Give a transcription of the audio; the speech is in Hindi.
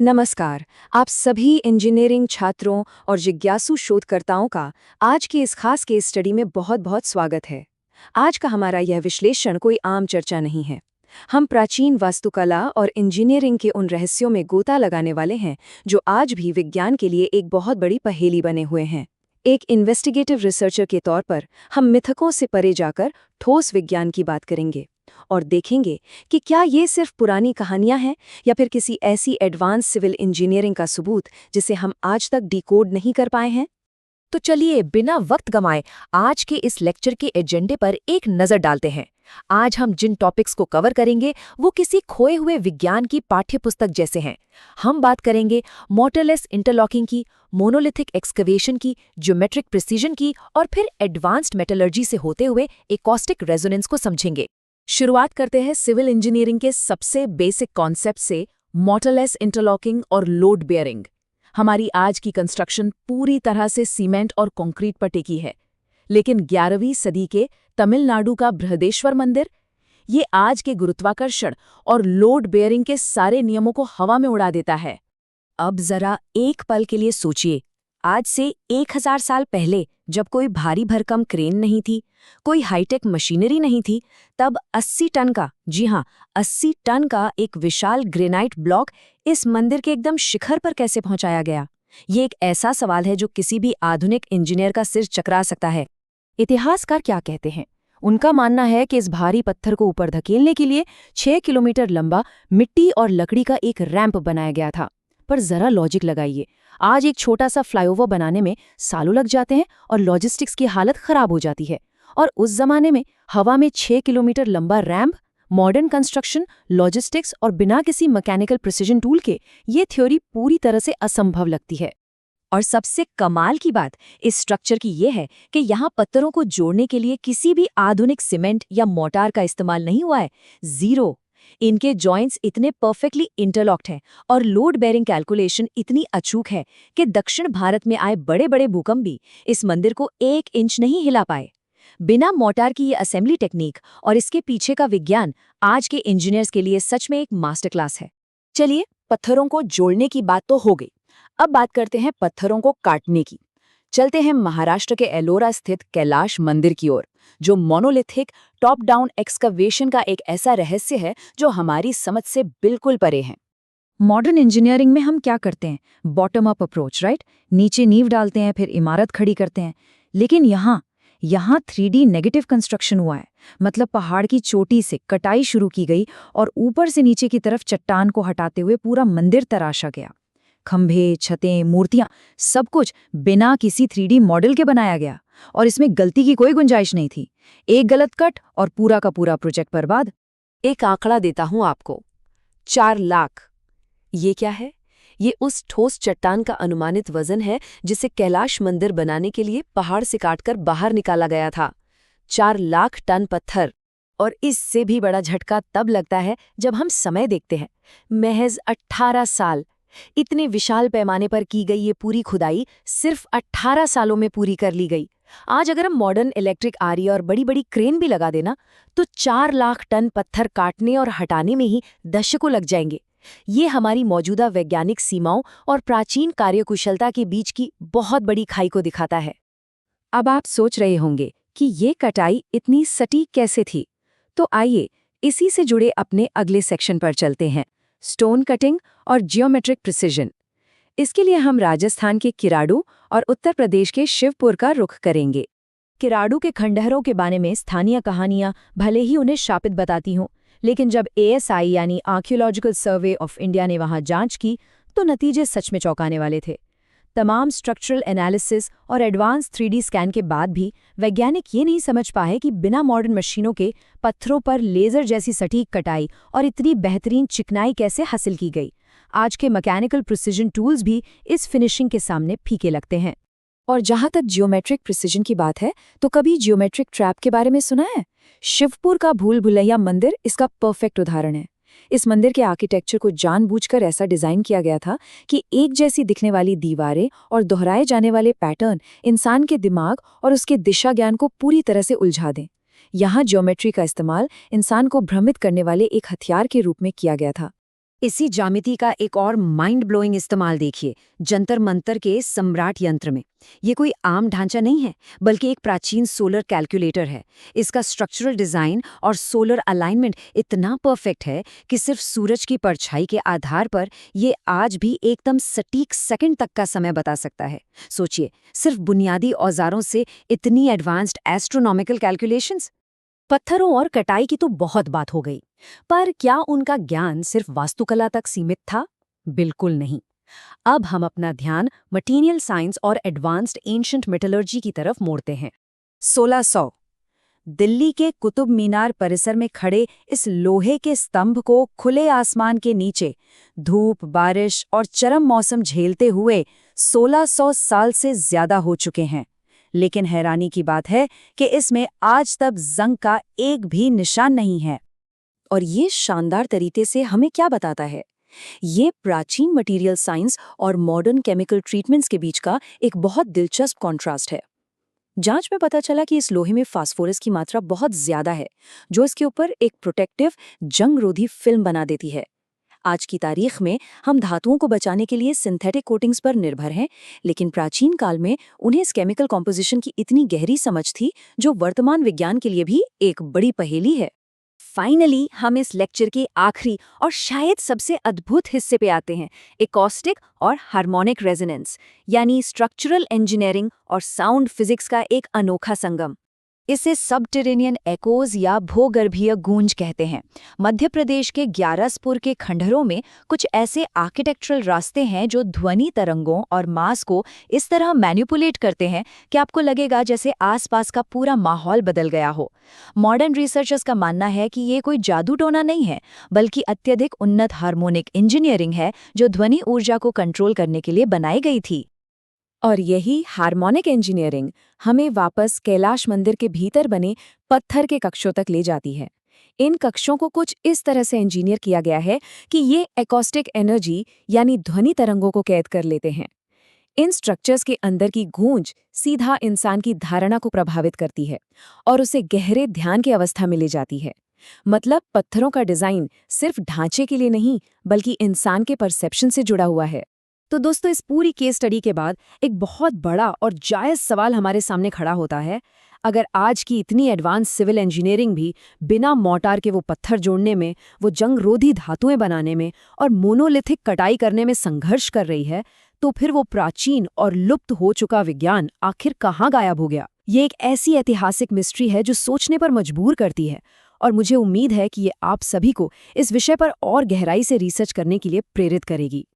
नमस्कार। आप सभी इंजीनियरिंग छात्रों और जिज्ञासु शोधकर्ताओं का आज की इस खास केस स्टडी में बहुत-बहुत स्वागत है। आज का हमारा यह विश्लेषण कोई आम चर्चा नहीं है। हम प्राचीन वास्तुकला और इंजीनियरिंग के उन रहस्यों में गोता लगाने वाले हैं जो आज भी विज्ञान के लिए एक बहुत बड़ी पहेली बने हुए हैं। एक इन्वेस्टिगेटिव रिसर्चर के तौर पर हम मिथकों से परे जाकर ठोस विज्ञान की बात करेंगे और देखेंगे कि क्या ये सिर्फ पुरानी कहानियां हैं या फिर किसी ऐसी एडवांस सिविल इंजीनियरिंग का सबूत जिसे हम आज तक डिकोड नहीं कर पाए हैं। तो चलिए बिना वक्त गंवाए आज के इस लेक्चर के एजेंडे पर एक नजर डालते हैं। आज हम जिन टॉपिक्स को कवर करेंगे वो किसी खोए हुए विज्ञान की पाठ्यपुस्तक जैसे हैं। हम बात करेंगे मोटरलेस इंटरलॉकिंग की, मोनोलिथिक एक्सकवेशन की, ज्योमेट्रिक प्रिसीजन की और फिर एडवांस्ड मेटलर्जी से होते हुए एकॉस्टिक रेजोनेंस को समझेंगे। शुरुआत करते हैं सिविल इंजीनियरिंग के सबसे बेसिक कॉन्सेप्ट से, मोटरलेस इंटरलॉकिंग और लोड बेयरिंग। हमारी आज की कंस्ट्रक्शन पूरी तरह से सीमेंट और कंक्रीट पर टिकी है, लेकिन 11वीं सदी के तमिलनाडु का बृहदेश्वर मंदिर, ये आज के गुरुत्वाकर्षण और लोड बेयरिंग के सारे नियमों को हवा में उड़ा देता है। अब जरा एक पल के लिए सोचिए, आज से 1000 साल पहले जब कोई भारी भरकम क्रेन नहीं थी, कोई हाईटेक मशीनरी नहीं थी, तब 80 टन का, जी हाँ 80 टन का एक विशाल ग्रेनाइट ब्लॉक इस मंदिर के एकदम शिखर पर कैसे पहुंचाया गया? ये एक ऐसा सवाल है जो किसी भी आधुनिक इंजीनियर का सिर चकरा सकता है। इतिहासकार क्या कहते हैं? उनका मानना है कि इस भारी पत्थर को ऊपर धकेलने के लिए 6 किलोमीटर लंबा मिट्टी और लकड़ी का एक रैंप बनाया गया था। पर जरा लॉजिक लगाइए, आज एक छोटा सा फ्लाईओवर बनाने में सालों लग जाते हैं और लॉजिस्टिक्स की हालत खराब हो जाती है। और उस जमाने में हवा में 6 किलोमीटर लंबा रैंप, मॉडर्न कंस्ट्रक्शन, लॉजिस्टिक्स और बिना किसी मैकेनिकल प्रिसिजन टूल के, ये थ्योरी पूरी तरह से असंभव लगती है। और सबसे कमाल की बात इस स्ट्रक्चर की ये है कि यहाँ पत्थरों को जोड़ने के लिए किसी भी आधुनिक सीमेंट या मोर्टार का इस्तेमाल नहीं हुआ है। जीरो। इनके जॉइंट्स इतने परफेक्टली इंटरलॉक्ड हैं और लोड बेयरिंग कैलकुलेशन इतनी अचूक है कि दक्षिण भारत में आए बड़े बड़े भूकंप भी इस मंदिर को 1 इंच नहीं हिला पाए। बिना मोर्टार की ये असेंबली टेक्निक और इसके पीछे का विज्ञान आज के इंजीनियर्स के लिए सच में एक मास्टर क्लास है। चलिए, पत्थरों को जोड़ने की बात तो हो गई, अब बात करते हैं पत्थरों को काटने की। चलते हैं महाराष्ट्र के एलोरा स्थित कैलाश मंदिर की ओर, जो मोनोलिथिक टॉप डाउन एक्सकवेशन का एक ऐसा रहस्य है जो हमारी समझ से बिल्कुल परे है। मॉडर्न इंजीनियरिंग में हम क्या करते हैं? Bottom up approach, right? नीचे नींव डालते हैं, फिर इमारत खड़ी करते हैं। लेकिन यहाँ 3D नेगेटिव कंस्ट्रक्शन हुआ है। मतलब पहाड़ की चोटी से कटाई शुरू की गई और ऊपर से नीचे की तरफ चट्टान को हटाते हुए पूरा मंदिर तराशा गया। खंभे, छतें, मूर्तियां, सब कुछ बिना किसी 3D मॉडल के बनाया गया और इसमें गलती की कोई गुंजाइश नहीं थी। एक गलत कट और पूरा का पूरा प्रोजेक्ट बर्बाद। एक आंकड़ा देता हूं आपको, 4 लाख। ये क्या है? ये उस ठोस चट्टान का अनुमानित वजन है जिसे कैलाश मंदिर बनाने के लिए पहाड़ से काटकर बाहर निकाला गया था। 4 लाख टन पत्थर। और इससे भी बड़ा झटका तब लगता है जब हम समय देखते हैं। महज 18 साल। इतने विशाल पैमाने पर की गई ये पूरी खुदाई सिर्फ 18 सालों में पूरी कर ली गई। आज अगर हम मॉडर्न इलेक्ट्रिक आरी और बड़ी बड़ी क्रेन भी लगा देना तो 4 लाख टन पत्थर काटने और हटाने में ही दशकों लग जाएंगे। ये हमारी मौजूदा वैज्ञानिक सीमाओं और प्राचीन कार्यकुशलता के बीच की बहुत बड़ी खाई को दिखाता है। अब आप सोच रहे होंगे कि ये कटाई इतनी सटीक कैसे थी? तो आइए इसी से जुड़े अपने अगले सेक्शन पर चलते हैं, स्टोन कटिंग और जियोमेट्रिक प्रिसिजन। इसके लिए हम राजस्थान के किराडू और उत्तर प्रदेश के शिवपुर का रुख करेंगे। किराडू के खंडहरों के बारे में स्थानीय कहानियां भले ही उन्हें शापित बताती हों, लेकिन जब ASI यानी आर्कियोलॉजिकल सर्वे ऑफ इंडिया ने वहां जांच की तो नतीजे सच में चौंकाने वाले थे। तमाम स्ट्रक्चरल एनालिसिस और एडवांस 3D स्कैन के बाद भी वैज्ञानिक ये नहीं समझ पाए कि बिना मॉडर्न मशीनों के पत्थरों पर लेजर जैसी सटीक कटाई और इतनी बेहतरीन चिकनाई कैसे हासिल की गई। आज के मैकेनिकल प्रिसिजन टूल्स भी इस फिनिशिंग के सामने फीके लगते हैं। और जहां तक जियोमेट्रिक प्रिसिजन की बात है तो कभी जियोमेट्रिक ट्रैप के बारे में सुना है? शिवपुर का भूल भुलैया मंदिर इसका परफेक्ट उदाहरण है। इस मंदिर के आर्किटेक्चर को जानबूझकर ऐसा डिजाइन किया गया था कि एक जैसी दिखने वाली दीवारें और दोहराए जाने वाले पैटर्न इंसान के दिमाग और उसके दिशा ज्ञान को पूरी तरह से उलझा दें। यहाँ ज्योमेट्री का इस्तेमाल इंसान को भ्रमित करने वाले एक हथियार के रूप में किया गया था। इसी ज्यामिति का एक और माइंड ब्लोइंग इस्तेमाल देखिए, जंतर मंतर के सम्राट यंत्र में। ये कोई आम ढांचा नहीं है, बल्कि एक प्राचीन सोलर कैलकुलेटर है। इसका स्ट्रक्चरल डिजाइन और सोलर अलाइनमेंट इतना परफेक्ट है कि सिर्फ सूरज की परछाई के आधार पर ये आज भी एकदम सटीक सेकंड तक का समय बता सकता है। सोचिए, सिर्फ बुनियादी औजारों से इतनी एडवांस्ड एस्ट्रोनॉमिकल कैलकुलेशंस। पत्थरों और कटाई की तो बहुत बात हो गई, पर क्या उनका ज्ञान सिर्फ वास्तुकला तक सीमित था? बिल्कुल नहीं। अब हम अपना ध्यान मटीरियल साइंस और एडवांस्ड एंशिएंट मेटलर्जी की तरफ मोड़ते हैं। 1600 दिल्ली के कुतुब मीनार परिसर में खड़े इस लोहे के स्तंभ को खुले आसमान के नीचे धूप, बारिश और चरम मौसम झेलते हुए 1600 साल से ज्यादा हो चुके हैं। लेकिन हैरानी की बात है कि इसमें आज तक जंग का एक भी निशान नहीं है। और ये शानदार तरीके से हमें क्या बताता है? ये प्राचीन मटेरियल साइंस और मॉडर्न केमिकल ट्रीटमेंट्स के बीच का एक बहुत दिलचस्प कॉन्ट्रास्ट है। जांच में पता चला कि इस लोहे में फास्फोरस की मात्रा बहुत ज्यादा है, जो इसके ऊपर एक प्रोटेक्टिव जंग-रोधी फिल्म बना देती है। आज की तारीख में हम धातुओं को बचाने के लिए सिंथेटिक कोटिंग्स पर निर्भर हैं, लेकिन प्राचीन काल में उन्हें इस केमिकल कॉम्पोजिशन की इतनी गहरी समझ थी, जो वर्तमान विज्ञान के लिए भी एक बड़ी पहेली है। फाइनली हम इस लेक्चर के आखिरी और शायद सबसे अद्भुत हिस्से पे आते हैं, एकॉस्टिक और हार्मोनिक रेजोनेंस, यानी स्ट्रक्चरल इंजीनियरिंग और साउंड फिजिक्स का एक अनोखा संगम। इसे सबटेरेनियन एकोज या भूगर्भीय गूंज कहते हैं। मध्य प्रदेश के ग्यारसपुर के खंडहरों में कुछ ऐसे आर्किटेक्चरल रास्ते हैं जो ध्वनि तरंगों और मास को इस तरह मैनिपुलेट करते हैं कि आपको लगेगा जैसे आसपास का पूरा माहौल बदल गया हो। मॉडर्न रिसर्चर्स का मानना है कि ये कोई जादू टोना नहीं है, बल्कि अत्यधिक उन्नत हार्मोनिक इंजीनियरिंग है जो ध्वनि ऊर्जा को कंट्रोल करने के लिए बनाई गई थी। और यही हार्मोनिक इंजीनियरिंग हमें वापस कैलाश मंदिर के भीतर बने पत्थर के कक्षों तक ले जाती है। इन कक्षों को कुछ इस तरह से इंजीनियर किया गया है कि ये एकॉस्टिक एनर्जी यानी ध्वनि तरंगों को कैद कर लेते हैं। इन स्ट्रक्चर्स के अंदर की गूंज सीधा इंसान की धारणा को प्रभावित करती है और उसे गहरे ध्यान की अवस्था में ले जाती है। मतलब पत्थरों का डिजाइन सिर्फ ढांचे के लिए नहीं, बल्कि इंसान के परसेप्शन से जुड़ा हुआ है। तो दोस्तों, इस पूरी केस स्टडी के बाद एक बहुत बड़ा और जायज़ सवाल हमारे सामने खड़ा होता है। अगर आज की इतनी एडवांस सिविल इंजीनियरिंग भी बिना मोर्टार के वो पत्थर जोड़ने में, वो जंग-रोधी धातुएं बनाने में और मोनोलिथिक कटाई करने में संघर्ष कर रही है, तो फिर वो प्राचीन और लुप्त हो चुका विज्ञान आखिर कहाँ गायब हो गया? ये एक ऐसी ऐतिहासिक मिस्ट्री है जो सोचने पर मजबूर करती है, और मुझे उम्मीद है कि ये आप सभी को इस विषय पर और गहराई से रिसर्च करने के लिए प्रेरित करेगी।